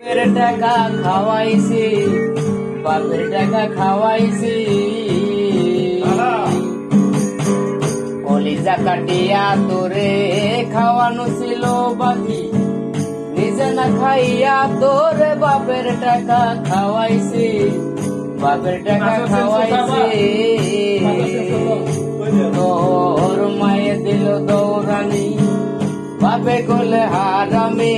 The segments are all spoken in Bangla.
টাকা খাওয়াইছি, বাপের টাকা খাওয়াইছি, কলিজা কাটিয়া তোরে খাওয়ানো ছিল বাকি, নিজে না খাইয়া তোরে বাপের টাকা খাওয়াইছি, বাপের টাকা খাওয়াইছি। তোর মায়ে দিল দৌড়ানি, বাপে করলে হারামি,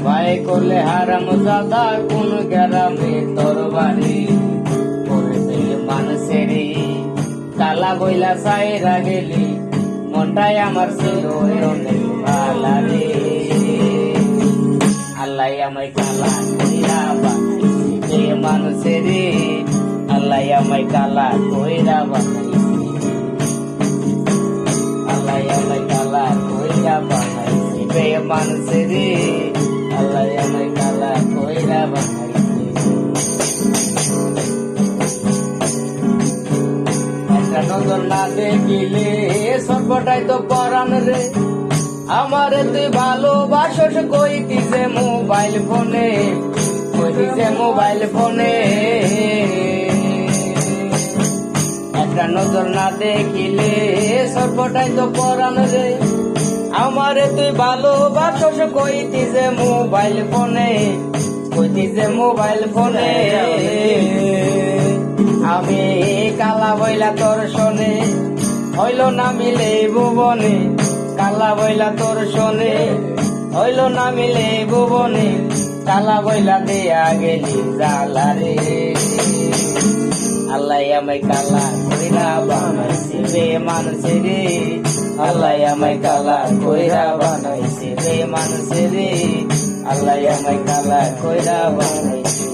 ভাই করলে হারাম দাদা কোন গ্রামে তোর বাড়ি। করে দিল মানুষেরই কালা বইলা সাইরা গেলি, মনটাই আমার ছিল অনেক ভালা রে। আল্লাহ আমায় কালা কইরা বানাইছে মানুষেরই, আল্লাহ আমায় কালা কইরা বানাইছে, আল্লাহ আমায় কালা কইরা বানাইছে মানুষেরই, আল্লাহ আমায় কালা কইরা বানাইছে। একটা নজর না দেখিলে সর্বটাই তো পরাণ রে, আমারে তুই ভালোবাসস কইতিছে মোবাইল ফোনে, কইতিছে মোবাইল ফোনে। একটা নজর না দেখিলে সর্বটাই তো পরাণ রে, আমারে তুই ভালোবাসস কইতিছে মোবাইল ফোনে, কইতিছে মোবাইল ফোনে। আমি কালা বইলা তোর শোনে হইল না মিলে ভুবনে, কালা বইলা তোর শোনে হইল না মিলে ভুবনে, কালা বইলা দেয়া গেলি জালা রে। আল্লাহ আমায় কালা কইরা বানাইছে রে মানুষেরে, আল্লাহ আমায় কালা কইরা বানাইছে রে মানুষেরে, আল্লাহ আমায় কালা কইরা বানাইছে।